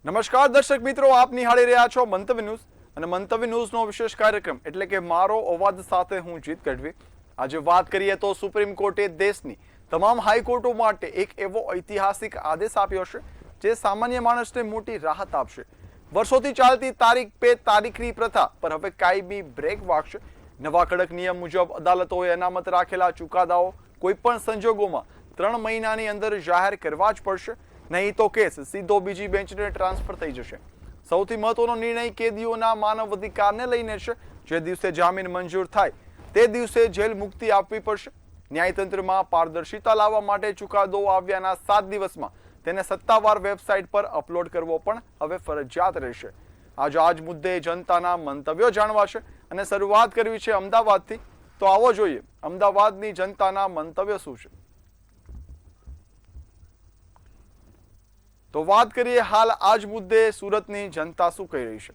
નમસ્કાર દર્શક મિત્રો, આપ નિહાળી રહ્યા છો મંતવ્ય ન્યૂઝ અને મંતવ્ય ન્યૂઝનો વિશેષ કાર્યક્રમ એટલે કે મારો અવાજ સાથે હું જીત ગઢવી। આજે વાત કરીએ તો સુપ્રીમ કોર્ટે દેશની તમામ હાઈકોર્ટો માટે એક એવો ઐતિહાસિક આદેશ આપ્યો છે જે સામાન્ય માણસને મોટી રાહત આપશે। વર્ષોથી ચાલતી તારીખ પે તારીખની પ્રથા પર હવે કાયમી બ્રેક વાગશે। નવા કડક નિયમ મુજબ અદાલતોએ અનામત રાખેલા ચુકાદાઓ કોઈપણ સંજોગોમાં 3 મહિનાની અંદર જાહેર કરવા જ પડશે, નહીં તો કેસ સીધો બીજી બેન્ચને ટ્રાન્સફર થઈ જશે। સૌથી મહત્વનો નિર્ણય કેદીઓના માનવ અધિકારને લઈને છે। જે દિવસે જામીન મંજૂર થાય તે દિવસે જેલ મુક્તિ આપવી પડશે। ન્યાયતંત્રમાં પારદર્શિતા લાવવા માટે ચુકાદો આવ્યાના 7 દિવસમાં તેને સત્તાવાર વેબસાઇટ પર અપલોડ કરવો પણ હવે ફરજિયાત રહેશે। આજે આ જ મુદ્દે જનતાના મંતવ્યો જાણવા છે અને શરૂઆત કરવી છે અમદાવાદથી। તો આવો જોઈએ અમદાવાદની જનતાના મંતવ્ય શું છે। તો વાત કરીએ હાલ આ જ મુદ્દે સુરતની જનતા શું કહી રહી છે।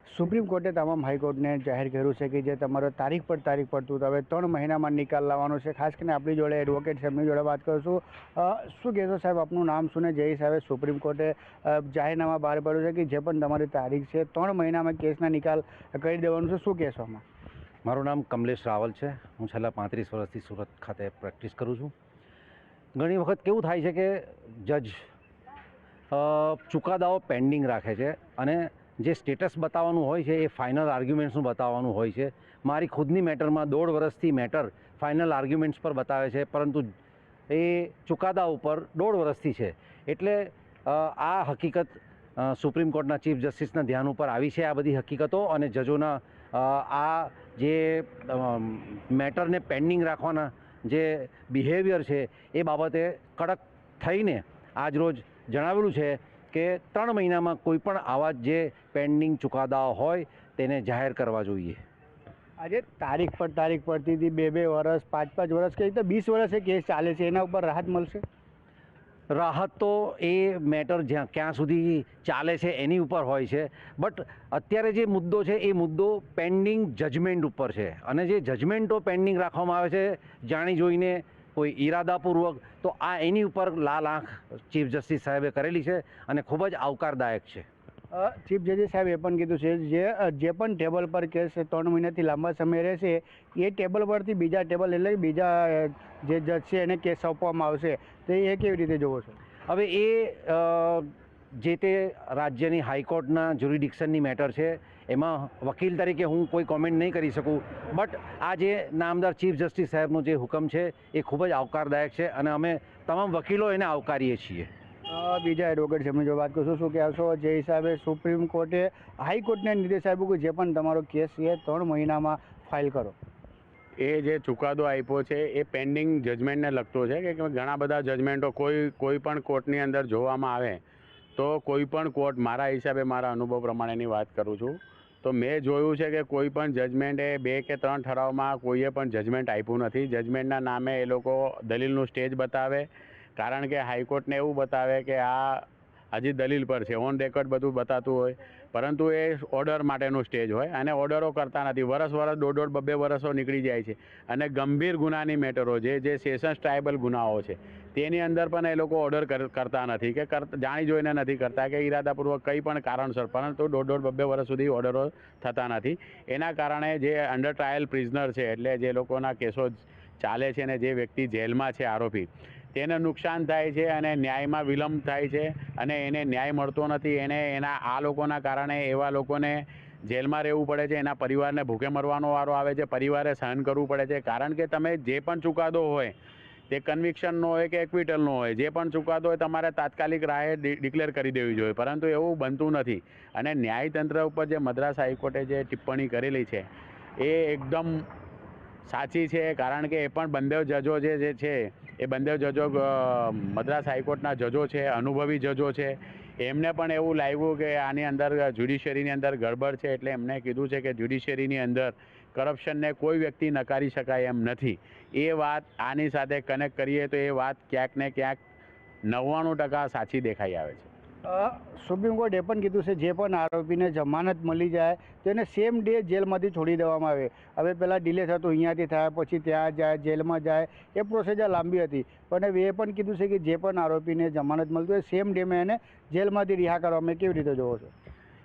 સુપ્રીમ કોર્ટે તમામ હાઈકોર્ટને જાહેર કર્યું છે કે જે તમારો તારીખ પડતું હવે 3 મહિનામાં નિકાલ લાવવાનો છે। ખાસ કરીને આપણી જોડે એડવોકેટ સાહેબની જોડે વાત કરીશું। શું કહેશો સાહેબ, આપનું નામ શું ને જે હિસાબે સુપ્રીમ કોર્ટે જાહેરનામા બહાર પાડ્યું છે કે જે પણ તમારી તારીખ છે 3 મહિનામાં કેસના નિકાલ કરી દેવાનું છે, શું કહેશો આમાં? મારું નામ કમલેશ રાવલ છે। હું છેલ્લા 35 વર્ષથી સુરત ખાતે પ્રેક્ટિસ કરું છું। ઘણી વખત કેવું થાય છે કે જજ ચુકાદાઓ પેન્ડિંગ રાખે છે અને જે સ્ટેટસ બતાવવાનું હોય છે એ ફાઇનલ આર્ગ્યુમેન્ટ્સનું બતાવવાનું હોય છે। મારી ખુદની મેટરમાં 1.5 વર્ષથી મેટર ફાઇનલ આર્ગ્યુમેન્ટ્સ પર બતાવે છે, પરંતુ એ ચુકાદા ઉપર 1.5 વર્ષથી છે। એટલે આ હકીકત સુપ્રીમ કોર્ટના ચીફ જસ્ટિસના ધ્યાન ઉપર આવી છે, આ બધી હકીકતો, અને જજોના આ જે મેટરને પેન્ડિંગ રાખવાના જે બિહેવિયર છે એ બાબતે કડક થઈને આજરોજ જણાવેલું છે કે 3 મહિનામાં કોઈ પણ આવા જે પેન્ડિંગ ચુકાદાઓ હોય તેને જાહેર કરવા જોઈએ। આજે તારીખ પડતી હતી 2 વર્ષ 5 વર્ષ કે 20 વર્ષે કેસ ચાલે છે, એના ઉપર રાહત મળશે? રાહત તો એ મેટર ક્યાં સુધી ચાલે છે એની ઉપર હોય છે, બટ અત્યારે જે મુદ્દો છે એ મુદ્દો પેન્ડિંગ જજમેન્ટ ઉપર છે, અને જે જજમેન્ટો પેન્ડિંગ રાખવામાં આવે છે જાણી જોઈને કોઈ ઈરાદાપૂર્વક, તો આ એની ઉપર લાલ આંખ ચીફ જસ્ટિસ સાહેબે કરેલી છે અને ખૂબ જ આવકારદાયક છે। ચીફ જસ્ટિસ સાહેબ એ પણ કીધું છે જે પણ ટેબલ પર કેસ 3 મહિનાથી લાંબા સમય રહેશે એ ટેબલ પરથી બીજા ટેબલ એટલે બીજા જે જજ છે એને કેસ સોંપવામાં આવશે, તો એ કેવી રીતે જોવો છો? હવે એ જે તે રાજ્યની હાઈકોર્ટના જ્યુરિડિક્શનની મેટર છે, એમાં વકીલ તરીકે હું કોઈ કોમેન્ટ નહીં કરી શકું, બટ આ જે નામદાર ચીફ જસ્ટિસ સાહેબનો જે હુકમ છે એ ખૂબ જ આવકારદાયક છે અને અમે તમામ વકીલો એને આવકારીએ છીએ। બીજા એડવોકેટ સાહેબની જો વાત કરશું, શું કહેશો જે હિસાબે સુપ્રીમ કોર્ટે હાઈકોર્ટને નિર્દેશ આપ્યો કે જે પણ તમારો કેસ છે 3 મહિનામાં ફાઇલ કરો? એ જે ચુકાદો આપ્યો છે એ પેન્ડિંગ જજમેન્ટને લગતો છે કે ઘણા બધા જજમેન્ટો કોઈ પણ કોર્ટની અંદર જોવામાં આવે તો કોઈ પણ કોર્ટ, મારા હિસાબે મારા અનુભવ પ્રમાણેની વાત કરું છું તો મેં જોયું છે કે કોઈ પણ જજમેન્ટ એ 2 કે 3 ઠરાવમાં કોઈએ પણ જજમેન્ટ આપ્યું નથી। જજમેન્ટના નામે એ લોકો દલીલનું સ્ટેજ બતાવે, કારણ કે હાઈકોર્ટને એવું બતાવે કે આ હજી દલીલ પર છે, ઓન રેકોર્ડ બધું બતાતું હોય, પરંતુ એ ઓર્ડર માટેનું સ્ટેજ હોય અને ઓર્ડરો કરતા નથી। વર્ષ 1.5 વર્ષો નીકળી જાય છે અને ગંભીર ગુનાની મેટરો જે સેશન્સ ટ્રાયબલ ગુનાઓ છે તેની અંદર પણ એ લોકો ઓર્ડર કરતા નથી કે જાણી જોઈને નથી કરતા કે ઈરાદાપૂર્વક કંઈ પણ કારણસર, પરંતુ 1.5 વર્ષ સુધી ઓર્ડરો થતા નથી। એના કારણે જે અંડર ટ્રાયલ પ્રિઝનર છે, એટલે જે લોકોના કેસો ચાલે છે અને જે વ્યક્તિ જેલમાં છે, આરોપી, તેને નુકસાન થાય છે અને ન્યાયમાં વિલંબ થાય છે અને એને ન્યાય મળતો નથી। આ લોકોના કારણે એવા લોકોને જેલમાં રહેવું પડે છે, એના પરિવારને ભૂખે મરવાનો વારો આવે છે, પરિવારે સહન કરવું પડે છે, કારણ કે તમે જે પણ ચુકાદો હોય તે કન્વિક્શનનો હોય કે એક્વિટલનો હોય, જે પણ ચુકાદો હોય તમારે તાત્કાલિક રાહે ડિક્લેર કરી દેવી જોઈએ, પરંતુ એવું બનતું નથી। અને ન્યાયતંત્ર ઉપર જે મદ્રાસ હાઈકોર્ટે જે ટિપ્પણી કરેલી છે એ એકદમ સાચી છે, કારણ કે એ પણ બંને જજો જે છે એ બંને જજો મદ્રાસ હાઈકોર્ટના જજો છે, અનુભવી જજો છે। એમને પણ એવું લાગ્યું કે આની અંદર જ્યુડિશિયરીની અંદર ગડબડ છે, એટલે એમને કીધું છે કે જ્યુડિશિયરીની અંદર કરપ્શનને કોઈ વ્યક્તિ નકારી શકાય એમ નથી। એ વાત આની સાથે કનેક્ટ કરીએ તો એ વાત ક્યાંક ને ક્યાંક 99% સાચી દેખાઈ આવે છે। સુપ્રીમ કોર્ટ એ પણ કીધું છે જે પણ આરોપીને જમાનત મળી જાય તો એને સેમ ડે જેલમાંથી છોડી દેવામાં આવે. હવે પહેલાં ડિલે થતું અહીંયાથી થાય પછી ત્યાં જાય જેલમાં જાય, એ પ્રોસિજર લાંબી હતી. પણ હવે એ પણ કીધું છે કે જે પણ આરોપીને જમાનત મળતું હોય સેમ ડેમાં એને જેલમાંથી રિહા કરવામાં. કેવી રીતે જોવો છો?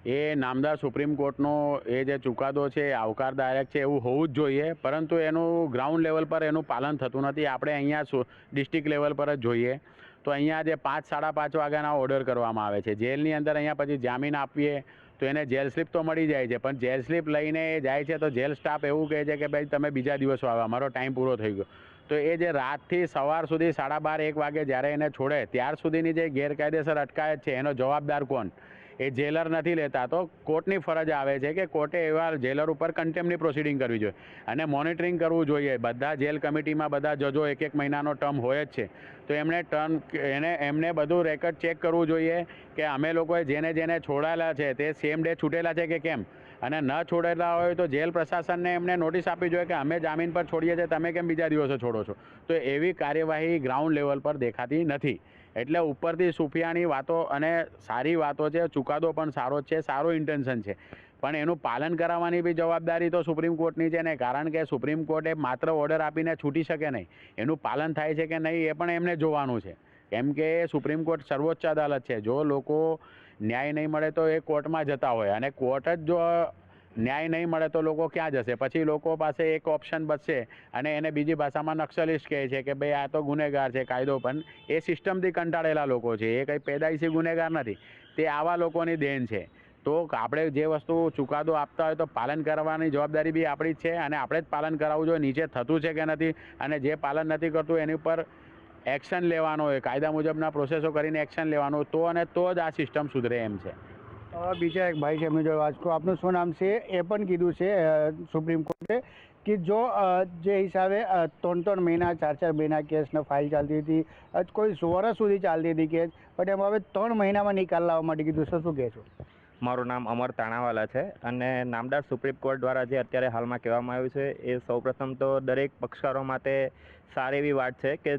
એ નામદાર સુપ્રીમ કોર્ટનો એ જે ચુકાદો છે એ આવકારદાયક છે, એવું હોવું જ જોઈએ, પરંતુ એનું ગ્રાઉન્ડ લેવલ પર એનું પાલન થતું નથી. આપણે અહીંયા ડિસ્ટ્રિક્ટ લેવલ પર જ જોઈએ તો અહીંયા જે 5 સાડા 5 વાગ્યાના ઓર્ડર કરવામાં આવે છે જેલની અંદર, અહીંયા પછી જામીન આપીએ તો એને જેલ સ્લીપ તો મળી જાય છે, પણ જેલ સ્લીપ લઈને એ જાય છે તો જેલ સ્ટાફ એવું કહે છે કે ભાઈ તમે બીજા દિવસો આવ્યા, અમારો ટાઈમ પૂરો થઈ ગયો. તો એ જે રાતથી સવાર સુધી 12:30 1 વાગે જ્યારે એને છોડે ત્યાર સુધીની જે ગેરકાયદેસર અટકાયત છે એનો જવાબદાર કોણ? એ જેલર નથી લેતા. તો કોર્ટની ફરજ આવે છે કે કોર્ટે એવા જેલર ઉપર કન્ટેમ્પની પ્રોસિડિંગ કરવી જોઈએ અને મોનિટરિંગ કરવું જોઈએ. બધા જેલ કમિટીમાં બધા જજો 1 મહિનાનો ટર્મ હોય જ છે, તો એમને બધું રેકોર્ડ ચેક કરવું જોઈએ કે અમે લોકોએ જેને છોડાયેલા છે તે સેમ ડે છૂટેલા છે કે કેમ, અને ન છોડેલા હોય તો જેલ પ્રશાસનને એમને નોટિસ આપવી જોઈએ કે અમે જામીન પર છોડીએ છીએ, તમે કેમ બીજા દિવસે છોડો છો. તો એવી કાર્યવાહી ગ્રાઉન્ડ લેવલ પર દેખાતી નથી. એટલે ઉપરથી સુફિયાની વાતો અને સારી વાતો છે, ચુકાદો પણ સારો જ છે, સારું ઇન્ટેન્શન છે, પણ એનું પાલન કરાવવાની બી જવાબદારી તો સુપ્રીમ કોર્ટની છે ને, કારણ કે સુપ્રીમ કોર્ટે માત્ર ઓર્ડર આપીને છૂટી શકે નહીં, એનું પાલન થાય છે કે નહીં એ પણ એમને જોવાનું છે. કેમ કે સુપ્રીમ કોર્ટ સર્વોચ્ચ અદાલત છે. જો લોકો ન્યાય નહીં મળે તો એ કોર્ટમાં જતા હોય, અને કોર્ટ જ જો ન્યાય નહીં મળે તો લોકો ક્યાં જશે? પછી લોકો પાસે એક ઓપ્શન બચશે અને એને બીજી ભાષામાં નક્સલિસ્ટ કહે છે કે ભાઈ આ તો ગુનેગાર છે. કાયદો પણ એ સિસ્ટમથી કંટાળેલા લોકો છે, એ કંઈ પેદાઈશી ગુનેગાર નથી, તે આવા લોકોની દેન છે. તો આપણે જે વસ્તુ ચુકાદો આપતા હોય તો પાલન કરવાની જવાબદારી બી આપણી જ છે, અને આપણે જ પાલન કરાવવું જોઈએ. નીચે થતું છે કે નથી, અને જે પાલન નથી કરતું એની ઉપર એક્શન લેવાનો હોય, કાયદા મુજબના પ્રોસેસો કરીને એક્શન લેવાનું, તો જ આ સિસ્ટમ સુધરે એમ છે. બીજા એક ભાઈ છે એમની જોડે વાત કરું. આપનું શું નામ છે? એ પણ કીધું છે સુપ્રીમ કોર્ટે કે જો જે હિસાબે 3 મહિના 4 મહિના કેસનો ફાઇલ ચાલતી હતી, કોઈ વર્ષ સુધી ચાલતી હતી કેસ, પણ એમાં હવે 3 મહિનામાં નિકાલ લાવવા માટે કીધું છે. શું કહેશો? મારું નામ અમર તાણાવાલા છે, અને નામદાર સુપ્રીમ કોર્ટ દ્વારા જે અત્યારે હાલમાં કહેવામાં આવ્યું છે એ સૌપ્રથમ તો દરેક પક્ષકારો માટે સારી એવી વાત છે કે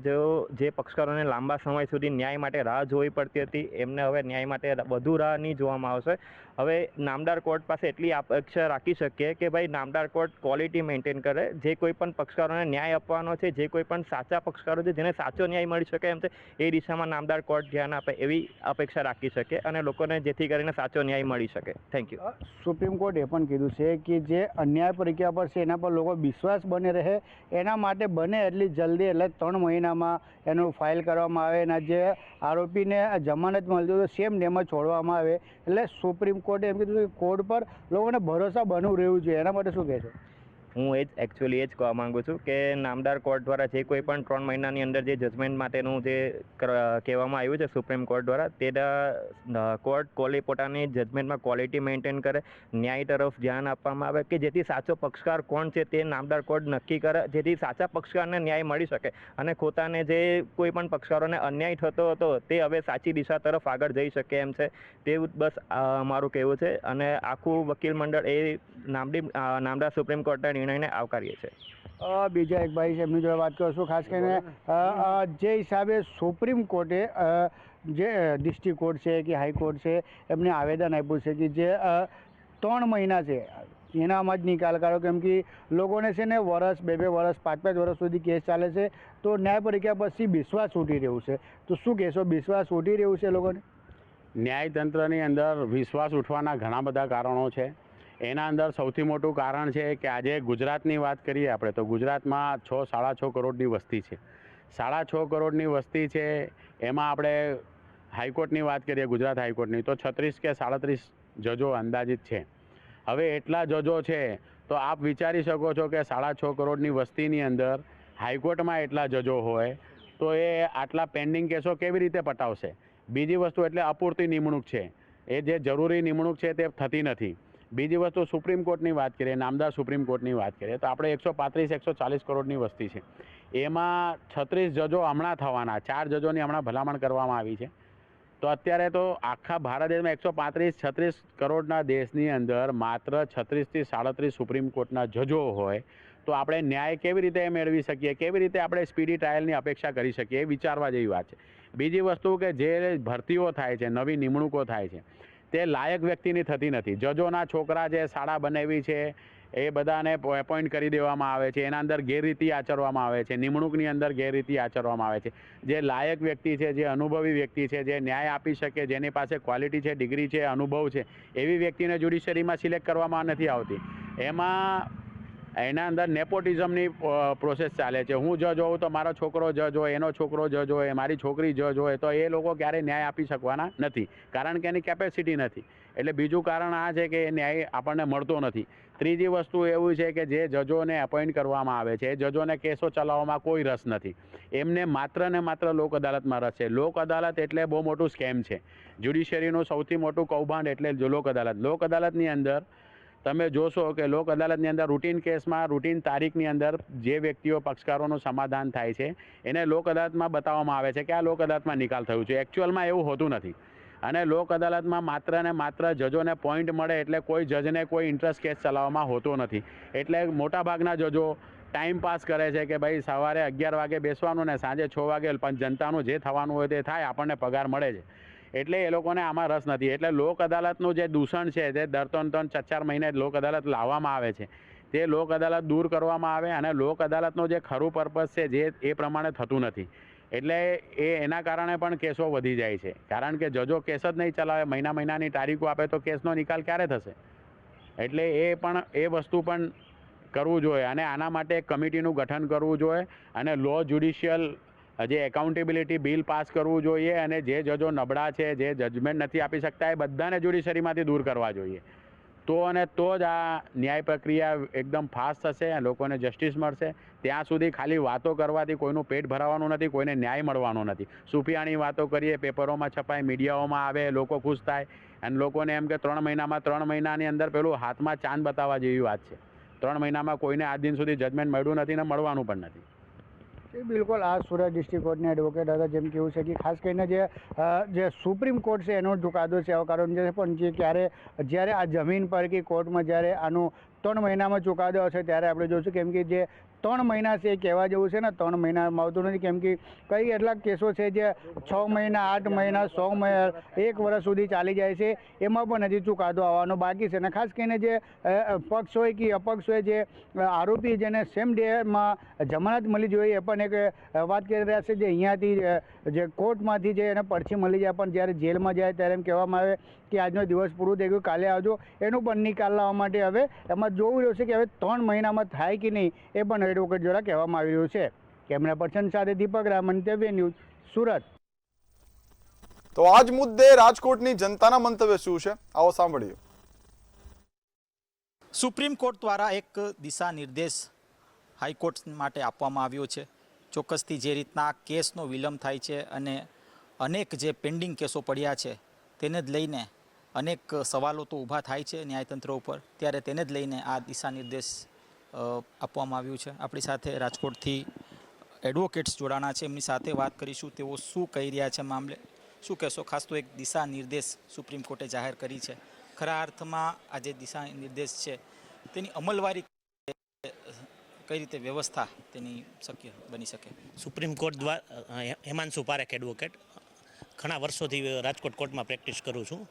જે પક્ષકારોને લાંબા સમય સુધી ન્યાય માટે રાહ જોવી પડતી હતી એમને હવે ન્યાય માટે વધુ રાહ નહીં જોવામાં આવશે. હવે નામદાર કોર્ટ પાસે એટલી અપેક્ષા રાખી શકીએ કે ભાઈ નામદાર કોર્ટ ક્વોલિટી મેન્ટેન કરે. જે કોઈ પણ પક્ષકારોને ન્યાય આપવાનો છે, જે કોઈ પણ સાચા પક્ષકારો છે જેને સાચો ન્યાય મળી શકે એમ છે, એ દિશામાં નામદાર કોર્ટ ધ્યાન આપે એવી અપેક્ષા રાખી શકે, અને લોકોને જેથી કરીને સાચો ન્યાય મળી શકે. Thank you. સુપ્રીમ કોર્ટ એ પણ કીધું છે કે જે અન્યાય પ્રક્રિયા પર છે એના પર લોકો વિશ્વાસ બને રહે, એના માટે બને એટલી જલ્દી, એટલે 3 મહિનામાં એનું ફાઇલ કરવામાં આવે, અને જે આરોપીને જમાનત મળતી હોય તો સેમ ડેમાં છોડવામાં આવે. એટલે સુપ્રીમ કોર્ટે એમ કીધું કે કોર્ટ પર લોકોને ભરોસા બનવું રહેવું જોઈએ. એના માટે શું કહેશો? હું એકચ્યુઅલી એ જ કહેવા માગું છું કે નામદાર કોર્ટ દ્વારા જે કોઈ પણ 3 મહિનાની અંદર જે જજમેન્ટ માટેનું જે કહેવામાં આવ્યું છે સુપ્રીમ કોર્ટ દ્વારા, તે કોર્ટ પોતાની જજમેન્ટમાં ક્વોલિટી મેન્ટેન કરે, ન્યાય તરફ ધ્યાન આપવામાં આવે કે જેથી સાચો પક્ષકાર કોણ છે તે નામદાર કોર્ટ નક્કી કરે, જેથી સાચા પક્ષકારને ન્યાય મળી શકે, અને ખોટાને જે કોઈ પણ પક્ષકારોને અન્યાય થતો હતો તે હવે સાચી દિશા તરફ આગળ જઈ શકે એમ છે. તેવું બસ મારું કહેવું છે, અને આખું વકીલ મંડળ એ નામદાર સુપ્રીમ કોર્ટના નિર્ણયને આવકારીએ છીએ. બીજા એક ભાઈ છે એમની જોડે વાત કરશું. ખાસ કરીને જે હિસાબે સુપ્રીમ કોર્ટે જે ડિસ્ટ્રિક્ટ કોર્ટ છે કે હાઈકોર્ટ છે એમને આવેદન આપ્યું છે કે જે 3 મહિના છે એનામાં જ નિકાલ કરો, કેમ કે લોકોને છે ને વર્ષ 2 વર્ષ 5 વર્ષ સુધી કેસ ચાલે છે, તો ન્યાય પ્રક્રિયા પછી વિશ્વાસ ઉઠી રહ્યું છે. તો શું કહેશો? વિશ્વાસ ઉઠી રહ્યું છે લોકોને? ન્યાયતંત્રની અંદર વિશ્વાસ ઉઠવાના ઘણા બધા કારણો છે. એના અંદર સૌથી મોટું કારણ છે કે આજે ગુજરાતની વાત કરીએ આપણે તો ગુજરાતમાં 6-6.5 કરોડની વસ્તી છે. 6.5 કરોડની વસ્તી છે, એમાં આપણે હાઈકોર્ટની વાત કરીએ ગુજરાત હાઈકોર્ટની તો 36 કે 37 જજો અંદાજિત છે. હવે એટલા જજો છે તો આપ વિચારી શકો છો કે 6.5 કરોડની વસ્તીની અંદર હાઈકોર્ટમાં એટલા જજો હોય તો એ આટલા પેન્ડિંગ કેસો કેવી રીતે પટાવશે? બીજી વસ્તુ એટલે અપૂરતી નિમણૂક છે, એ જે જરૂરી નિમણૂક છે તે થતી નથી. બીજી વસ્તુ સુપ્રીમ કોર્ટની વાત કરીએ, નામદાર સુપ્રીમ કોર્ટની વાત કરીએ તો આપણે 135-140 કરોડની વસ્તી છે, એમાં 36 જજો હમણાં થવાના, 4 જજોની હમણાં ભલામણ કરવામાં આવી છે. તો અત્યારે તો આખા ભારત દેશમાં 135-36 કરોડના દેશની અંદર માત્ર 36 થી 37 સુપ્રીમ કોર્ટના જજો હોય તો આપણે ન્યાય કેવી રીતે મેળવી શકીએ, કેવી રીતે આપણે સ્પીડી ટ્રાયલની અપેક્ષા કરી શકીએ, એ વિચારવા જેવી વાત છે. બીજી વસ્તુ કે જે ભરતીઓ થાય છે, નવી નિમણૂકો થાય છે, તે લાયક વ્યક્તિની થતી નથી. જજોના છોકરા જે શાળા બનાવી છે એ બધાને એપોઇન્ટ કરી દેવામાં આવે છે, એના અંદર ગેરરીતિ આચરવામાં આવે છે, નિમણૂકની અંદર ગેરરીતિ આચરવામાં આવે છે. જે લાયક વ્યક્તિ છે, જે અનુભવી વ્યક્તિ છે, જે ન્યાય આપી શકે, જેની પાસે ક્વોલિટી છે, ડિગ્રી છે, અનુભવ છે, એવી વ્યક્તિને જ્યુડિશરીમાં સિલેક્ટ કરવામાં નથી આવતી. એમાં એના અંદર નેપોટિઝમની પ્રોસેસ ચાલે છે. હું જજ હોઉં તો મારો છોકરો જજ હોય, એનો છોકરો જજ હોય, મારી છોકરી જજ હોય, તો એ લોકો ક્યારેય ન્યાય આપી શકવાના નથી, કારણ કે એની કેપેસિટી નથી. એટલે બીજું કારણ આ છે કે એ ન્યાય આપણને મળતો નથી. ત્રીજી વસ્તુ એવું છે કે જે જજોને એપોઇન્ટ કરવામાં આવે છે એ જજોને કેસો ચલાવવામાં કોઈ રસ નથી. એમને માત્ર ને માત્ર લોક અદાલતમાં રસ છે. લોક અદાલત એટલે બહુ મોટું સ્કેમ છે. જ્યુડિશરીનું સૌથી મોટું કૌભાંડ એટલે લોક અદાલત. લોક અદાલતની અંદર તમે જોશો કે લોક અદાલતની અંદર રૂટીન કેસમાં રૂટીન તારીખની અંદર જે વ્યક્તિઓ પક્ષકારોનું સમાધાન થાય છે એને લોક અદાલતમાં બતાવવામાં આવે છે કે આ લોક અદાલતમાં નિકાલ થયું છે. એકચ્યુઅલમાં એવું હોતું નથી. અને લોક અદાલતમાં માત્ર ને માત્ર જજોને પોઈન્ટ મળે એટલે કોઈ જજને કોઈ ઇન્ટરેસ્ટ કેસ ચલાવવામાં હોતો નથી. એટલે મોટાભાગના જજો ટાઈમ પાસ કરે છે કે ભાઈ સવારે 11 વાગે બેસવાનું ને સાંજે 6 વાગે પણ જનતાનું જે થવાનું હોય તે થાય, આપણને પગાર મળે છે. એટલે એ લોકોને આમાં રસ નથી. એટલે લોક અદાલતનું જે દૂષણ છે તે દર 3-4 મહિને લોક અદાલત લાવવામાં આવે છે, તે લોક અદાલત દૂર કરવામાં આવે. અને લોક અદાલતનો જે ખરું પર્પઝ છે જે એ પ્રમાણે થતું નથી. એટલે એના કારણે પણ કેસો વધી જાય છે, કારણ કે જજો કેસ જ નહીં ચલાવે, મહિનાની તારીખો આપે તો કેસનો નિકાલ ક્યારે થશે? એટલે એ વસ્તુ પણ કરવું જોઈએ. અને આના માટે એક કમિટીનું ગઠન કરવું જોઈએ અને લો જ્યુડિશિયલ જે એકાઉન્ટેબિલિટી બિલ પાસ કરવું જોઈએ. અને જે જજો નબળા છે, જે જજમેન્ટ નથી આપી શકતા, એ બધાને જ્યુડિશરીમાંથી દૂર કરવા જોઈએ. તો જ આ ન્યાય પ્રક્રિયા એકદમ ફાસ્ટ થશે અને લોકોને જસ્ટિસ મળશે. ત્યાં સુધી ખાલી વાતો કરવાથી કોઈનું પેટ ભરાવાનું નથી, કોઈને ન્યાય મળવાનો નથી. સુફિયાણી વાતો કરીએ, પેપરોમાં છપાય, મીડિયાઓમાં આવે, લોકો ખુશ થાય અને લોકોને એમ કે 3 મહિનાની અંદર પેલું હાથમાં ચાંદ બતાવવા જેવી વાત છે. 3 મહિનામાં કોઈને આજ દિન સુધી જજમેન્ટ મળ્યું નથી ને મળવાનું પણ નથી. બિલકુલ. આ સુરત ડિસ્ટ્રિક્ટ કોર્ટના એડવોકેટ હતા. જેમ કે એવું છે કે ખાસ કરીને જે સુપ્રીમ કોર્ટ છે એનો ચુકાદો છે, એવો કારણ છે. પણ જ્યારે આ જમીન પર કે કોર્ટમાં જ્યારે આનું 3 મહિનામાં ચુકાદો હશે ત્યારે આપણે જોઈશું. કેમ કે જે 3 મહિના છે એ કહેવા જેવું છે ને, 3 મહિનામાં આવતું નથી. કેમ કે કઈ કેટલાક કેસો છે જે 6 મહિના, 8 મહિના, 100 મહિના, 1 વર્ષ સુધી ચાલી જાય છે. એમાં પણ હજી ચુકાદો આવવાનો બાકી છે. અને ખાસ કરીને જે પક્ષ હોય કે અપક્ષ હોય, જે આરોપી જેને સેમ ડેમાં જમાનત મળી જોઈએ, એ પણ એક વાત કરી રહ્યા છે. જે અહીંયાથી જે કોર્ટમાંથી જે એને પરચી મળી જાય, પણ જ્યારે જેલમાં જાય ત્યારે એમ કહેવામાં આવે કે આજનો દિવસ પૂરું થઈ ગયું, કાલે આવજો. એનું પણ નિકાલ લાવવા માટે હવે એમાં જોવું રહ્યું છે કે હવે 3 મહિનામાં થાય કે નહીં, એ પણ એડવોકેટ દ્વારા કહેવામાં આવી રહ્યું છે. કેમેરા પર્સન સાથે દીપક રામન, મંતવ્ય ન્યૂઝ, સુરત. તો આજ મુદ્દે રાજકોટની જનતાના મંતવ્ય શું છે, આવો સાંભળીએ. સુપ્રીમ કોર્ટ દ્વારા એક દિશા નિર્દેશ હાઈકોર્ટ માટે આપવામાં આવ્યો છે. ચોક્કસથી જે રીતના કેસનો વિલંબ થાય છે અને અનેક જે પેન્ડિંગ કેસો પડ્યા છે તેને જ લઈને અનેક સવાલો તો ઊભા થાય છે ન્યાયતંત્ર ઉપર, ત્યારે તેને જ લઈને આ દિશા નિર્દેશ આપવામાં આવ્યું છે. આપણી સાથે રાજકોટથી એડવોકેટ્સ જોડાણા છે, એમની સાથે વાત કરીશું. તેઓ શું કહી રહ્યા છે મામલે, શું કહેશો? ખાસ તો એક દિશા નિર્દેશ સુપ્રીમ કોર્ટે જાહેર કરી છે. ખરા અર્થમાં આ જે દિશા નિર્દેશ છે તેની અમલવારી કઈ રીતે વ્યવસ્થા તેની શક્ય બની શકે? સુપ્રીમ કોર્ટ દ્વારા હેમાંશુ પારેખ એડવોકેટ, ઘણા વર્ષોથી રાજકોટ કોર્ટમાં પ્રેક્ટિસ કરું છું.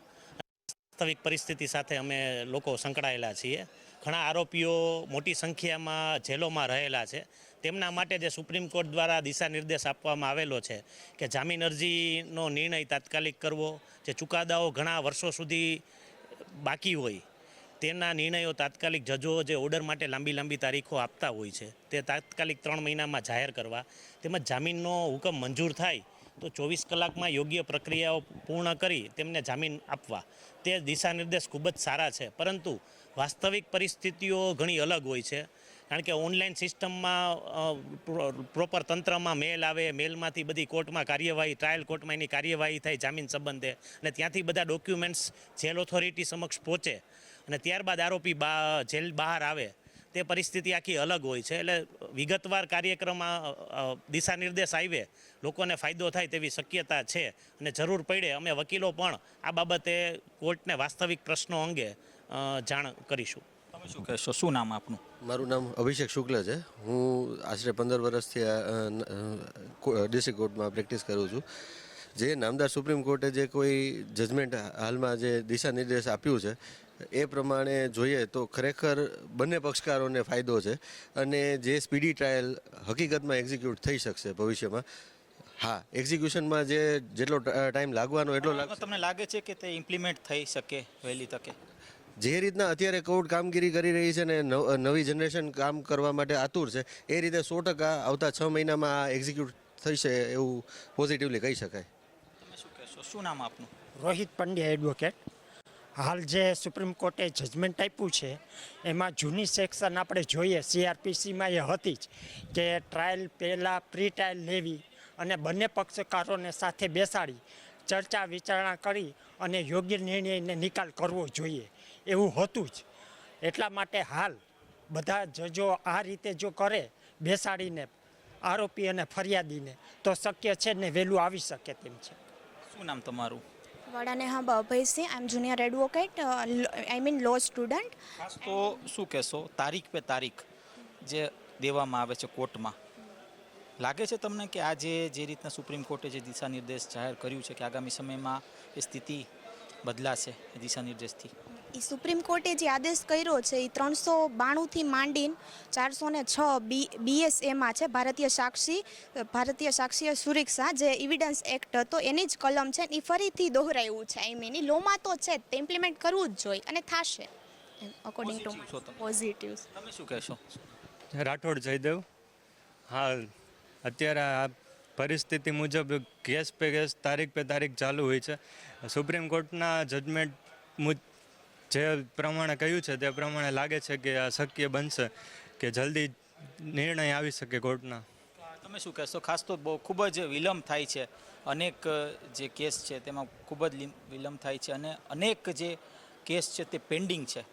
વાસ્તવિક પરિસ્થિતિ સાથે અમે લોકો સંકળાયેલા છીએ. ઘણા આરોપીઓ મોટી સંખ્યામાં જેલોમાં રહેલા છે. તેમના માટે જે સુપ્રીમ કોર્ટ દ્વારા દિશા નિર્દેશ આપવામાં આવેલો છે કે જામીન અરજીનો નિર્ણય તાત્કાલિક કરવો, જે ચુકાદાઓ ઘણા વર્ષો સુધી બાકી હોય તેના નિર્ણયો તાત્કાલિક, જજો જે ઓર્ડર માટે લાંબી તારીખો આપતા હોય છે તે તાત્કાલિક 3 મહિનામાં જાહેર કરવા, તેમજ જામીનનો હુકમ મંજૂર થાય તો 24 કલાકમાં યોગ્ય પ્રક્રિયાઓ પૂર્ણ કરી તેમને જામીન આપવા, તે દિશા નિર્દેશ ખૂબ જ સારા છે. પરંતુ વાસ્તવિક પરિસ્થિતિઓ ઘણી અલગ હોય છે, કારણ કે ઓનલાઈન સિસ્ટમમાં પ્રોપર તંત્રમાં મેલ આવે, મેલમાંથી બધી કોર્ટમાં કાર્યવાહી, ટ્રાયલ કોર્ટમાં એની કાર્યવાહી થાય જામીન સંબંધે, અને ત્યાંથી બધા ડોક્યુમેન્ટ્સ જેલ ઓથોરિટી સમક્ષ પહોંચે અને ત્યારબાદ આરોપી જેલ બહાર આવે, તે પરિસ્થિતિ આખી અલગ હોય છે. એટલે વિગતવાર કાર્યક્રમમાં દિશા નિર્દેશ આવે, લોકોને ફાયદો થાય તેવી શક્યતા છે. અને જરૂર પડે અમે વકીલો પણ આ બાબતે કોર્ટને વાસ્તવિક પ્રશ્નો અંગે જાણ કરીશું. તમે શું કહેશો, શું નામ આપનું? મારું નામ અભિષેક શુક્લ છે. હું આશરે 15 વર્ષથી ડિસ્ટ્રિક્ટ કોર્ટમાં પ્રેક્ટિસ કરું છું. જે નામદાર સુપ્રીમ કોર્ટે જે કોઈ જજમેન્ટ હાલમાં જે દિશા નિર્દેશ આપ્યું છે એ પ્રમાણે જોઈએ તો ખરેખર બંને પક્ષકારોને ફાયદો છે અને જે સ્પીડી ટ્રાયલ હકીકતમાં એક્ઝિક્યુટ થઈ શકશે ભવિષ્યમાં. હા, એક્ઝિક્યુશનમાં જેટલો ટાઈમ લાગવાનો એટલો લાગશે. તમને લાગે છે કે તે ઇમ્પ્લિમેન્ટ થઈ શકે વહેલી તકે? જે રીતના અત્યારે કોર્ટ કામગીરી કરી રહી છે ને નવી જનરેશન કામ કરવા માટે આતુર છે એ રીતે 100% આવતા 6 મહિનામાં આ એક્ઝિક્યુટ થશે એવું પોઝિટિવલી કહી શકાય. તમે શું કહેશો, શું નામ આપનું? રોહિત પંડ્યા એડવોકેટ. હાલ જે સુપ્રીમ કોર્ટે જજમેન્ટ આપ્યું છે એમાં જૂની સેક્શન આપણે જોઈએ CRPCમાં એ હતી જ કે ટ્રાયલ પહેલાં પ્રી ટ્રાયલ લેવી અને બંને પક્ષકારોને સાથે બેસાડી ચર્ચા વિચારણા કરી અને યોગ્ય નિર્ણયને નિકાલ કરવો જોઈએ એવું હતું જ. એટલા માટે હાલ બધા જજો આ રીતે જો કરે બેસાડીને આરોપી અને ફરિયાદીને તો શક્ય છે ને વહેલું આવી શકે તેમ છે. શું નામ તમારું? વડાનેહા Abhaysinh. I am junior advocate, I mean law student. ખાસ તો શું કહેશો, તારીખ પે તારીખ જે દેવામાં આવે છે કોર્ટમાં, લાગે છે તમને કે આજે જે રીતના સુપ્રીમ કોર્ટે જે દિશા નિર્દેશ જાહેર કર્યું છે કે આગામી સમયમાં એ સ્થિતિ બદલાશે એ દિશા નિર્દેશથી? એ સુપ્રીમ કોર્ટે જે આદેશ કર્યો છે એ 392થી માંડીને 406 BSAમાં છે, ભારતીય સાક્ષી સુરક્ષા જે એવિડન્સ એક્ટ હતો એની જ કલમ છે. એ ફરીથી દોહરાયું છે. આઈ મીન એ લોમાં તો છે તે ઇમ્પ્લિમેન્ટ કરવું જ જોઈએ અને થશે અકોર્ડિંગ ટુ પોઝિટિવ. તમે શું કહેશો? રાઠોડ જયદેવ. હા, અત્યારે આ પરિસ્થિતિ મુજબ કેસ પે કેસ તારીખ પે તારીખ ચાલુ હોય છે. સુપ્રીમ કોર્ટના જજમેન્ટ જે પ્રમાણે કહ્યું છે તે પ્રમાણે લાગે છે કે આ શક્ય બનશે કે જલ્દી નિર્ણય આવી શકે કોર્ટના. તમે શું કહેશો? ખાસ તો બહુ ખૂબ જ વિલંબ થાય છે, અનેક જે કેસ છે તેમાં ખૂબ જ વિલંબ થાય છે અને અનેક જે કેસ છે તે પેન્ડિંગ છે.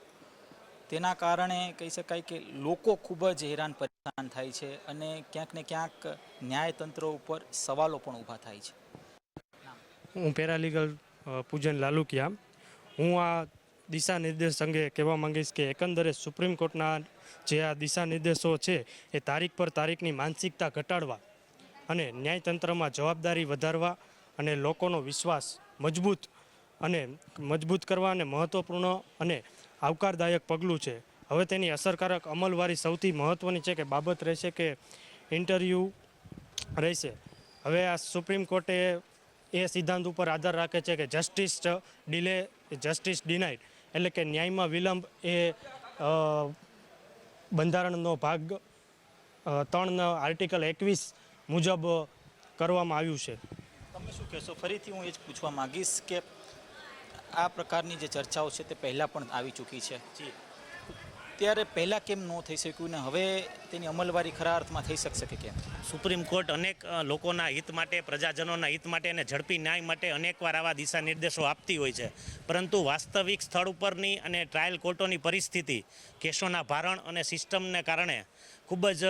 તેના કારણે કહી શકાય કે લોકો ખૂબ જ હેરાન પરેશાન થાય છે અને ક્યાંક ને ક્યાંક ન્યાયતંત્ર ઉપર સવાલો પણ ઊભા થાય છે. હું પેરાલીગલ પૂજન લાલુકિયા. હું આ દિશા નિર્દેશ અંગે કહેવા માંગીશ કે એકંદરે સુપ્રીમ કોર્ટના જે આ દિશા નિર્દેશો છે એ તારીખ પર તારીખની માનસિકતા ઘટાડવા અને ન્યાયતંત્રમાં જવાબદારી વધારવા અને લોકોનો વિશ્વાસ મજબૂત કરવા અને મહત્ત્વપૂર્ણ અને આવકારદાયક પગલું છે. હવે તેની અસરકારક અમલવારી સૌથી મહત્ત્વની છે કે બાબત રહેશે કે ઇન્ટરવ્યૂ રહેશે. હવે આ સુપ્રીમ કોર્ટે એ સિદ્ધાંત ઉપર આધાર રાખે છે કે જસ્ટિસ ડિલે જસ્ટિસ ડિનાઇડ, એટલે કે ન્યાયમાં વિલંબ એ બંધારણનો ભાગ 3 આર્ટિકલ 21 મુજબ કરવામાં આવ્યું છે. તમે શું કહેશો? ફરીથી હું એ જ પૂછવા માંગીશ કે આ પ્રકારની જે ચર્ચાઓ છે તે પહેલાં પણ આવી ચૂકી છે, ત્યારે પહેલાં કેમ ન થઈ શક્યું ને હવે તેની અમલવારી ખરા અર્થમાં થઈ શકશે કે કેમ? સુપ્રીમ કોર્ટ અનેક લોકોના હિત માટે, પ્રજાજનોના હિત માટે અને ઝડપી ન્યાય માટે અનેકવાર આવા દિશા નિર્દેશો આપતી હોય છે, પરંતુ વાસ્તવિક સ્થળ ઉપરની અને ટ્રાયલ કોર્ટોની પરિસ્થિતિ કેસોના ભારણ અને સિસ્ટમને કારણે ખૂબ જ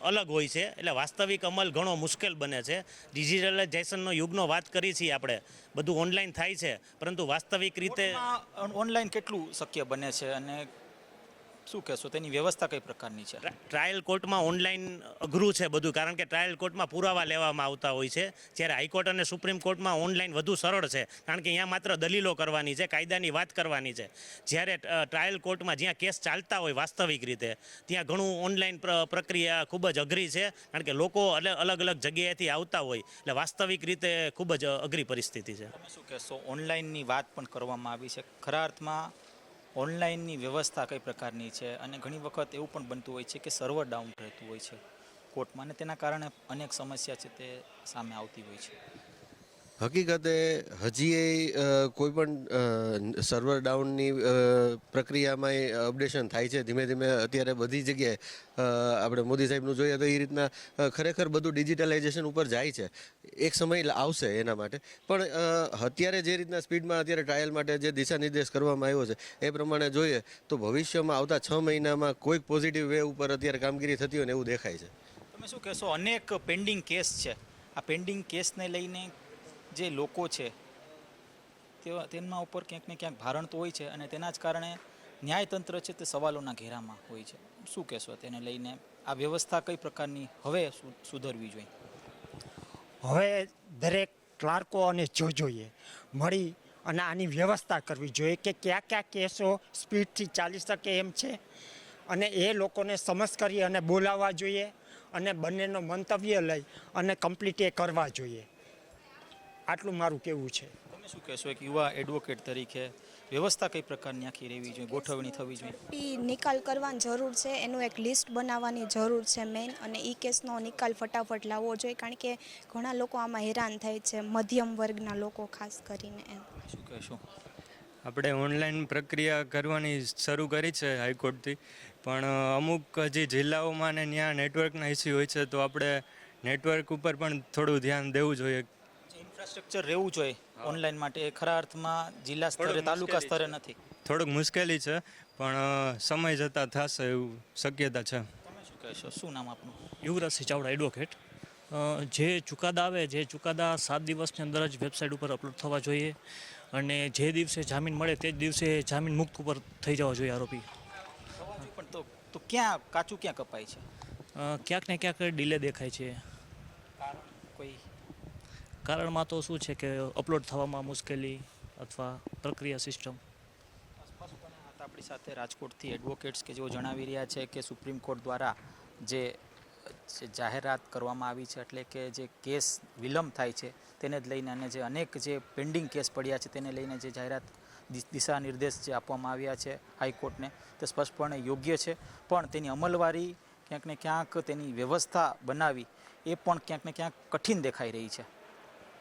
અલગ હોય છે. એટલે વાસ્તવિક અમલ ઘણો મુશ્કેલ બને છે. ડિજિટલાઇઝેશનનો યુગનો વાત કરી છીએ આપણે, બધું ઓનલાઈન થાય છે, પરંતુ વાસ્તવિક રીતે ઓનલાઈન કેટલું શક્ય બને છે અને શું કહેશો તેની વ્યવસ્થા કઈ પ્રકારની છે? ટ્રાયલ કોર્ટમાં ઓનલાઈન અઘરું છે બધું, કારણ કે ટ્રાયલ કોર્ટમાં પુરાવા લેવામાં આવતા હોય છે, જ્યારે હાઈકોર્ટ અને સુપ્રીમ કોર્ટમાં ઓનલાઈન વધુ સરળ છે, કારણ કે અહીંયા માત્ર દલીલો કરવાની છે, કાયદાની વાત કરવાની છે. જ્યારે ટ્રાયલ કોર્ટમાં જ્યાં કેસ ચાલતા હોય વાસ્તવિક રીતે ત્યાં ઘણું ઓનલાઈન પ્રક્રિયા ખૂબ જ અઘરી છે, કારણ કે લોકો અલગ અલગ જગ્યાએથી આવતા હોય, એટલે વાસ્તવિક રીતે ખૂબ જ અઘરી પરિસ્થિતિ છે. તમે શું કહેશો? ઓનલાઈનની વાત પણ કરવામાં આવી છે, ખરા અર્થમાં ઓનલાઈનની વ્યવસ્થા કઈ પ્રકારની છે? અને ઘણી વખત એવું પણ બનતું હોય છે કે સર્વર ડાઉન રહેતું હોય છે કોર્ટમાં અને તેના કારણે અનેક સમસ્યા છે તે સામે આવતી હોય છે. હકીકતે હજી કોઈ પણ સર્વર ડાઉનની પ્રક્રિયામાં અપડેશન થાય છે ધીમે ધીમે. અત્યારે બધી જગ્યાએ આપણે મોદી સાહેબનું જોઈએ તો એ રીતના ખરેખર બધું ડિજિટલાઇઝેશન ઉપર જાય છે. એક સમય આવશે એના માટે, પણ અત્યારે જે રીતના સ્પીડમાં અત્યારે ટ્રાયલ માટે જે દિશા નિર્દેશ કરવામાં આવ્યો છે એ પ્રમાણે જોઈએ તો ભવિષ્યમાં આવતા 6 મહિનામાં કોઈક પોઝિટિવ વે ઉપર અત્યારે કામગીરી થતી હોય ને એવું દેખાય છે. તમે શું કહેશો? અનેક પેન્ડિંગ કેસ છે, આ પેન્ડિંગ કેસને લઈને જે લોકો છે તેમના ઉપર ક્યાંક ને ક્યાંક ભારણ તો હોય છે અને તેના જ કારણે ન્યાયતંત્ર છે તે સવાલોના ઘેરામાં હોય છે. શું કહેશો તેને લઈને? આ વ્યવસ્થા કઈ પ્રકારની હવે સુધરવી જોઈએ? હવે દરેક ક્લાર્કો અને જજોએ મળી અને આની વ્યવસ્થા કરવી જોઈએ કે કયા કયા કેસો સ્પીડથી ચાલી શકે એમ છે, અને એ લોકોને સમજ કરી અને બોલાવવા જોઈએ અને બંનેનો મંતવ્ય લઈ અને કમ્પ્લીટ એ કરવા જોઈએ. આટલું મારું કહેવું છે. તમે શું કહેશો એક યુવા એડવોકેટ તરીકે વ્યવસ્થા કઈ પ્રકારની આખી રહેવી જોઈએ, ગોઠવણી થવી જોઈએ? ઝડપી નિકાલ કરવાની જરૂર છે, એનું એક લિસ્ટ બનાવવાની જરૂર છે મેઇન, અને એ કેસનો નિકાલ ફટાફટ લાવવો જોઈએ, કારણ કે ઘણા લોકો આમાં હેરાન થાય છે, મધ્યમ વર્ગના લોકો ખાસ કરીને. એમ શું કહેશો? આપણે ઓનલાઈન પ્રક્રિયા કરવાની શરૂ કરી છે હાઈકોર્ટથી, પણ અમુક હજી જિલ્લાઓમાં ને ત્યાં નેટવર્કના ઇસ્યુ હોય છે, તો આપણે નેટવર્ક ઉપર પણ થોડું ધ્યાન દેવું જોઈએ. ઇન્ફ્રાસ્ટ્રક્ચર રહેવું જોઈએ ઓનલાઈન માટે, એ ખરા અર્થમાં જિલ્લા સ્તરે તાલુકા સ્તરે નથી. થોડુંક મુશ્કેલી છે, પણ સમય જતાં થશે એવું શક્યતા છે. તમે શું કહેશો? શું નામ આપનું? યુવરાજસિંહ ચાવડા, એડવોકેટ. જે ચુકાદા આવે, જે ચુકાદા 7 દિવસની અંદર જ વેબસાઇટ ઉપર અપલોડ થવા જોઈએ, અને જે દિવસે જામીન મળે તે જ દિવસે જામીન મુક્ત ઉપર થઈ જવા જોઈએ આરોપી. પણ તો ક્યાં કાચું ક્યાં કપાય છે? ક્યાંક ને ક્યાંક ડિલે દેખાય છે. કોઈ કારણમાં તો શું છે કે અપલોડ થવામાં મુશ્કેલી અથવા પ્રક્રિયા સિસ્ટમ. આપણી સાથે રાજકોટથી એડવોકેટ્સ કે જેઓ જણાવી રહ્યા છે કે સુપ્રીમ કોર્ટ દ્વારા જે જાહેરાત કરવામાં આવી છે, એટલે કે જે કેસ વિલંબ થાય છે તેને જ લઈને, અને જે અનેક જે પેન્ડિંગ કેસ પડ્યા છે તેને લઈને જે જાહેરાત દિશા નિર્દેશ જે આપવામાં આવ્યા છે હાઈકોર્ટને, તે સ્પષ્ટપણે યોગ્ય છે, પણ તેની અમલવારી ક્યાંક ને ક્યાંક, તેની વ્યવસ્થા બનાવી એ પણ ક્યાંક ને ક્યાંક કઠિન દેખાઈ રહી છે.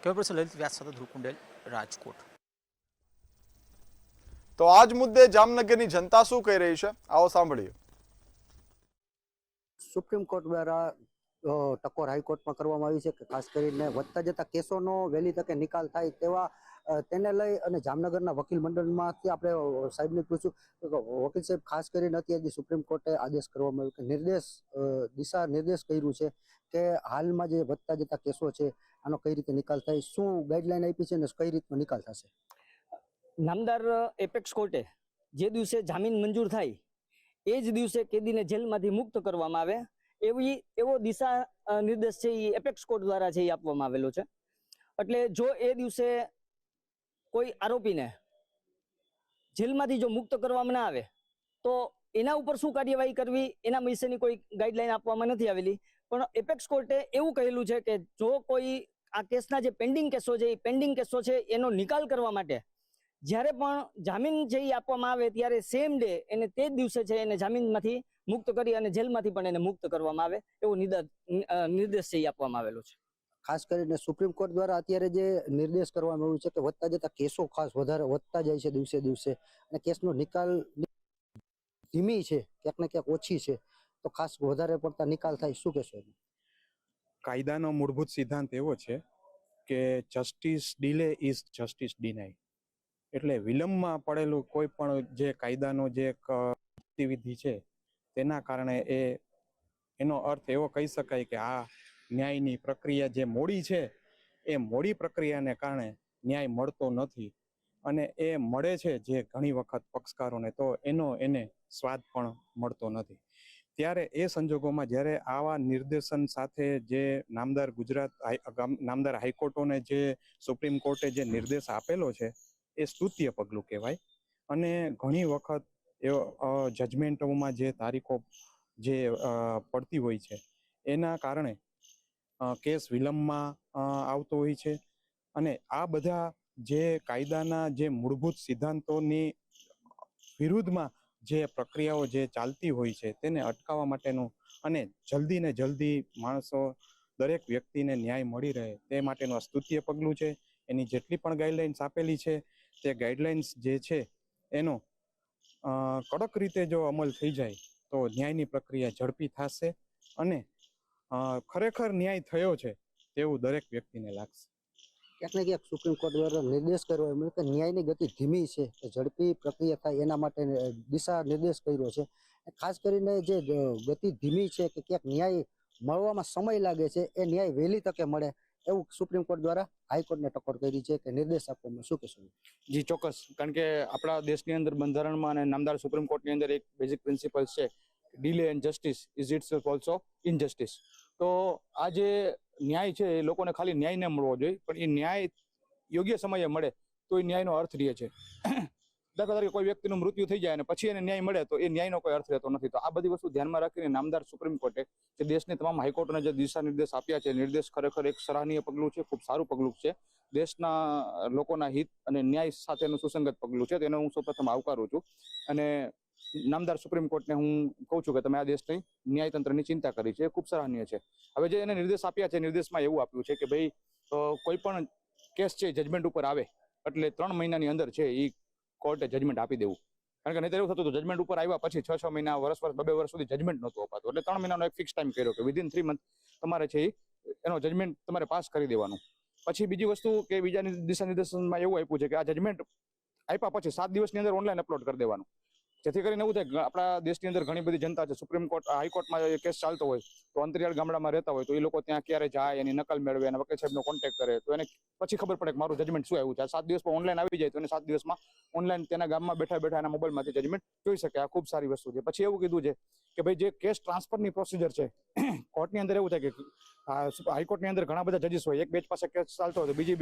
કેવું પડશે? લલિત વ્યાસ સાથે ધ્રુવ કુંડેલ, રાજકોટ. તો આ જ મુદ્દે જામનગરની જનતા શું કહી રહી છે, આવો સાંભળીએ. સુપ્રીમ કોર્ટ દ્વારા ટકોર હાઈકોર્ટમાં કરવામાં આવી છે કે ખાસ કરીને વધતા જતા કેસોનો વહેલી તકે નિકાલ થાય તેવા તેને લઈ અને જામનગરના વકીલ મંડળમાંથી આપણે સાહેબને પૂછ્યું તો વકીલ સાહેબ ખાસ કરીને અત્યારે સુપ્રીમ કોર્ટે આદેશ કરવામાં આવ્યો કે દિશા નિર્દેશ કર્યું છે કે હાલમાં જે વધતા જતા કેસો છે આનો કઈ રીતે નિકાલ થાય, શું ગાઈડલાઈન આપી છે અને કઈ રીતનો નિકાલ થશે? નામદાર એપેક્સ કોર્ટે જે દિવસે જામીન મંજૂર થાય એ જ દિવસે કેદીને જેલમાંથી મુક્ત કરવામાં આવે એવો દિશા નિર્દેશ છે એ એપેક્સ કોર્ટ દ્વારા છે એ આપવામાં આવેલો છે. એટલે જો એ દિવસે કોઈ આરોપીને જેલમાંથી જો મુક્ત કરવામાં ના આવે તો એના ઉપર શું કાર્યવાહી કરવી એના વિશેની કોઈ ગાઈડલાઈન આપવામાં નથી આવેલી, પણ એપેક્સ કોર્ટે એવું કહેલું છે કે જો કોઈ આ કેસના જે પેન્ડિંગ કેસો છે એ પેન્ડિંગ કેસો છે એનો નિકાલ કરવા માટે જ્યારે પણ જામીન છે એ આપવામાં આવે ત્યારે સેમ ડે એને તે જ દિવસે છે એને જામીનમાંથી મુક્ત કરી અને જેલમાંથી પણ એને મુક્ત કરવામાં આવે એવો નિર્દેશ છે એ આપવામાં આવેલો છે. ખાસ કરીને સુપ્રીમ કોર્ટ દ્વારા અત્યારે જે નિર્દેશ કરવામાં આવ્યું છે કે વધતા જતા કેસો ખાસ વધારે વધતા જાય છે દિવસે દિવસે, અને કેસનો નિકાલ ધીમી છે, ક્યાંક ને ક્યાંક ઓછી છે, તો ખાસ વધારે પડતા નિકાલ થાય, શું કહેશો? કાયદાનો મૂળભૂત સિદ્ધાંત એવો છે કે justice delay is justice deny. એટલે વિલંબમાં પડેલું કોઈ પણ જે કાયદાનો જે ગતિવિધિ છે તેના કારણે એનો અર્થ એવો કહી શકાય કે આ ન્યાયની પ્રક્રિયા જે મોડી છે એ મોડી પ્રક્રિયાને કારણે ન્યાય મળતો નથી, અને એ મળે છે જે ઘણી વખત પક્ષકારોને, તો એને સ્વાદ પણ મળતો નથી. ત્યારે એ સંજોગોમાં જ્યારે આવા નિર્દેશન સાથે જે નામદાર હાઈકોર્ટોને જે સુપ્રીમ કોર્ટે જે નિર્દેશ આપેલો છે એ સ્તુત્ય પગલું કહેવાય. અને ઘણી વખત જજમેન્ટોમાં જે તારીખો જે પડતી હોય છે એના કારણે કેસ વિલંબમાં આવતો હોય છે, અને આ બધા જે કાયદાના જે મૂળભૂત સિદ્ધાંતોની વિરુદ્ધમાં જે પ્રક્રિયાઓ જે ચાલતી હોય છે તેને અટકાવવા માટેનું, અને જલ્દી ને જલ્દી માણસો દરેક વ્યક્તિને ન્યાય મળી રહે તે માટેનું આ સ્તુત્ય પગલું છે. એની જેટલી પણ ગાઈડલાઇન્સ આપેલી છે તે ગાઈડલાઇન્સ જે છે એનો કડક રીતે જો અમલ થઈ જાય તો ન્યાયની પ્રક્રિયા ઝડપી થશે, અને ખરેખર ન્યાય થયો છે તેવું દરેક વ્યક્તિને લાગશે. ક્યાંક ને ક્યાંક સુપ્રીમ કોર્ટ દ્વારા નિર્દેશ કર્યો એમ કે ન્યાયની ગતિ ધીમી છે, ઝડપી પ્રક્રિયા થાય એના માટે દિશા નિર્દેશ કર્યો છે. ખાસ કરીને જે ગતિ ધીમી છે કે ક્યાંક ન્યાય મળવામાં સમય લાગે છે, એ ન્યાય વહેલી તકે મળે એવું સુપ્રીમ કોર્ટ દ્વારા હાઈકોર્ટને ટકોર કરી છે કે નિર્દેશ આપવામાં, શું કહેશો? જી ચોક્કસ, કારણ કે આપણા દેશની અંદર બંધારણમાં અને નામદાર સુપ્રીમ કોર્ટની અંદર એક બેઝિક પ્રિન્સિપલ છે, delay and justice is itself also injustice. તો આ જે ન્યાય છે એ લોકોને ખાલી ન્યાય ન મળવો જોઈએ, પણ એ ન્યાય યોગ્ય સમયે મળે તો એ ન્યાયનો અર્થ રહે છે. દાખલા તરીકે કોઈ વ્યક્તિનું મૃત્યુ થઈ જાય અને પછી એને ન્યાય મળે તો એ ન્યાયનો કોઈ અર્થ રહેતો નથી. તો આ બધી વસ્તુ ધ્યાનમાં રાખીને નામદાર સુપ્રીમ કોર્ટે જે દેશની તમામ હાઈકોર્ટને જે દિશા નિર્દેશ આપ્યા છે, નિર્દેશ ખરેખર એક સરાહનીય પગલું છે, ખૂબ સારું પગલું છે, દેશના લોકોના હિત અને ન્યાય સાથેનું સુસંગત પગલું છે. તેને હું સૌપ્રથમ આવકારું છું અને નામદાર સુપ્રીમ કોર્ટને હું કહું છું કે તમે આ દેશની ન્યાયતંત્રની ચિંતા કરી છે, ખૂબ સરાહનીય છે. હવે જે એને નિર્દેશ આપ્યા છે, નિર્દેશમાં એવું આપ્યું છે કે ભાઈ કોઈ પણ કેસ છે જજમેન્ટ ઉપર આવે એટલે 3 મહિનાની અંદર છે એ કોર્ટે જજમેન્ટ આપી દેવું. કારણ કે નહીં એવું થતું હતું, જજમેન્ટ ઉપર આવ્યા પછી 6 મહિના, વર્ષ 2 વર્ષ સુધી જજમેન્ટ નહોતું અપાતું. એટલે 3 મહિનાનો એક ફિક્સ ટાઈમ કર્યો કે વિધિન 3 મંથ તમારે છે એનો જજમેન્ટ તમારે પાસ કરી દેવાનું. પછી બીજી વસ્તુ કે બીજા દિશા નિર્દેશનમાં એવું આપ્યું છે કે આ જજમેન્ટ આપ્યા પછી 7 દિવસની અંદર ઓનલાઈન અપલોડ કરી દેવાનું, જેથી કરીને એવું થાય કે આપણા દેશની અંદર ઘણી બધી જનતા છે, સુપ્રીમ કોર્ટ હાઈકોર્ટમાં કેસ ચાલતો હોય તો અંતરિયાળ ગામડામાં રહેતા હોય તો એ લોકો ત્યાં ક્યારે જાય, એની નકલ મેળવે અને વકીલ સાહેબનો કોન્ટેક્ટ કરે તો એને પછી ખબર પડે કે મારું જજમેન્ટ શું આવ્યું છે. 7 દિવસમાં ઓનલાઈન આવી જાય તો એને 7 દિવસમાં ઓનલાઈન તેના ગામમાં બેઠા બેઠા એના મોબાઈલમાંથી જજમેન્ટ જોઈ શકે. આ ખૂબ સારી વસ્તુ છે. પછી એવું કીધું છે કે ભાઈ જે કેસ ટ્રાન્સફરની પ્રોસિજર છે, કોર્ટની અંદર એવું થાય કે હાઈકોર્ટની અંદર ઘણા બધા જજીસ હોય, એક બેચ પાસે કેસ ચાલતો હોય તો બીજી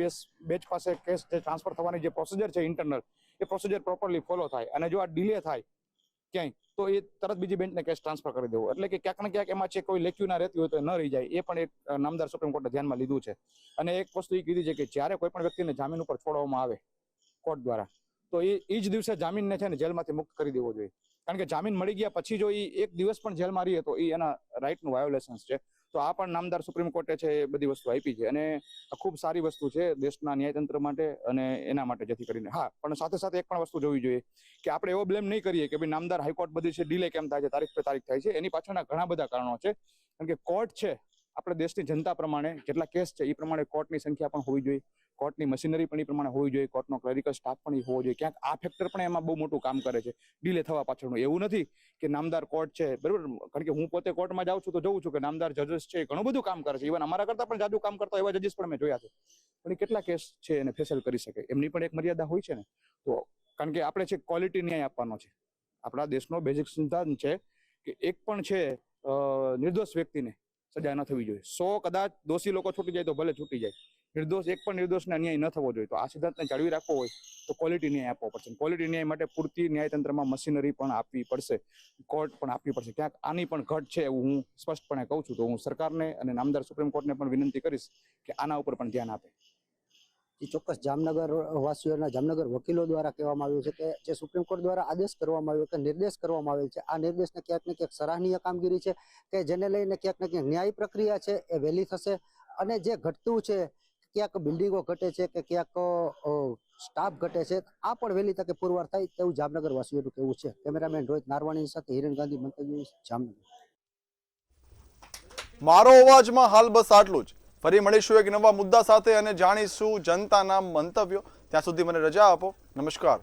બેચ પાસે કેસ જે ટ્રાન્સફર થવાની જે પ્રોસિજર છે ઇન્ટરનલ, એ પ્રોસિજર પ્રોપરલી ફોલો થાય. અને જો આ ડિલે થાય ક્યાંય તો એ તરત બીજી બેન્ચને કેસ ટ્રાન્સફર કરી દેવો. એટલે કે ક્યાંક ને ક્યાંક એમાં છે કોઈ લેખ્યું ના રહેતી હોય તો ન રહી જાય. એ પણ એક નામદાર સુપ્રીમ કોર્ટે ધ્યાનમાં લીધું છે. અને એક વસ્તુ એ કીધી છે કે જ્યારે કોઈ પણ વ્યક્તિને જામીન ઉપર છોડવામાં આવે કોર્ટ દ્વારા તો એ જ દિવસે જામીનને છે ને જેલમાંથી મુક્ત કરી દેવો જોઈએ. કારણ કે જામીન મળી ગયા પછી જો એ એક દિવસ પણ જેલમાં રહીએ તો એ એના રાઇટનું વાયોલેશન્સ છે. તો આ પણ નામદાર સુપ્રીમ કોર્ટે છે એ બધી વસ્તુ આપી છે અને આ ખૂબ સારી વસ્તુ છે દેશના ન્યાયતંત્ર માટે અને એના માટે, જેથી કરીને હા. પણ સાથે સાથે એક પણ વસ્તુ જોવી જોઈએ કે આપણે એવો બ્લેમ નહીં કરીએ કે ભાઈ નામદાર હાઈકોર્ટ બધી છે ડિલે કેમ થાય છે, તારીખ પે તારીખ થાય છે. એની પાછળના ઘણા બધા કારણો છે. કારણ કે કોર્ટ છે આપણે દેશની જનતા પ્રમાણે જેટલા કેસ છે એ પ્રમાણે કોર્ટની સંખ્યા પણ હોવી જોઈએ, કોર્ટની મશીનરી પણ એ પ્રમાણે હોવી જોઈએ, કોર્ટનો ક્લેરિકલ સ્ટાફ પણ એ હોવો જોઈએ. ક્યાંક આ ફેક્ટર પણ એમાં બહુ મોટું કામ કરે છે ડિલે થવા પાછળનું. એવું નથી કે નામદાર કોર્ટ છે, બરાબર, કારણ કે હું પોતે કોર્ટમાં જાઉં છું તો જોઉં છું કે નામદાર જજીસ છે ઘણું બધું કામ કરે છે. ઇવન અમારા કરતાં પણ જાજુ કામ કરતા એવા જજીસ પણ મેં જોયા છે. પણ એ કેટલા કેસ છે એને ફેસલ કરી શકે, એમની પણ એક મર્યાદા હોય છે ને. તો કારણ કે આપણે છે ક્વોલિટી ન્યાય આપવાનો છે. આપણા દેશનો બેઝિક સિદ્ધાંત છે કે એક પણ છે નિર્દોષ વ્યક્તિને સજા ન થવી જોઈએ. 100 કદાચ દોષી લોકો છૂટી જાય તો ભલે છૂટી જાય, એક પણ નિર્દોષને અન્યાય ન થવો જોઈએ. તો આ સિદ્ધાંતને જાળવી રાખવો હોય તો ક્વોલિટી ન્યાય આપવો પડશે. ક્વોલિટી ન્યાય માટે પૂરતી ન્યાયતંત્રમાં મશીનરી પણ આપવી પડશે, કોર્ટ પણ આપવી પડશે. ક્યાંક આની પણ ઘટ છે એવું હું સ્પષ્ટપણે કહું છું. તો હું સરકારને અને નામદાર સુપ્રીમ કોર્ટને પણ વિનંતી કરીશ કે આના ઉપર પણ ધ્યાન આપે. એ ચોક્કસ જામનગર વાસીઓના, જામનગર વકીલો દ્વારા કહેવામાં આવ્યું છે કે જે સુપ્રીમ કોર્ટ દ્વારા આદેશ કરવામાં આવ્યો કે નિર્દેશ કરવામાં આવેલ છે, આ નિર્દેશને ક્યાંક ને ક્યાંક સરાહનીય કામગીરી છે કે જેને લઈને ક્યાંક ને ક્યાંક ન્યાય પ્રક્રિયા છે એ વહેલી થશે. અને જે ઘટતું છે, ક્યાંક બિલ્ડિંગો ઘટે છે કે ક્યાંક સ્ટાફ ઘટે છે, આ પણ વહેલી તકે પુરવાર થાય તેવું જામનગર વાસીઓનું કહેવું છે. કેમેરામેન રોહિત નારવાણી સાથે હિરેન ગાંધી, મંતવ્ય જામનગર. મારો અવાજમાં હાલ બસ આટલું જ. ફરી મળીશું એક નવા મુદ્દા સાથે અને જાણીશું જનતાના મંતવ્યો. ત્યાં સુધી મને રજા આપો. નમસ્કાર.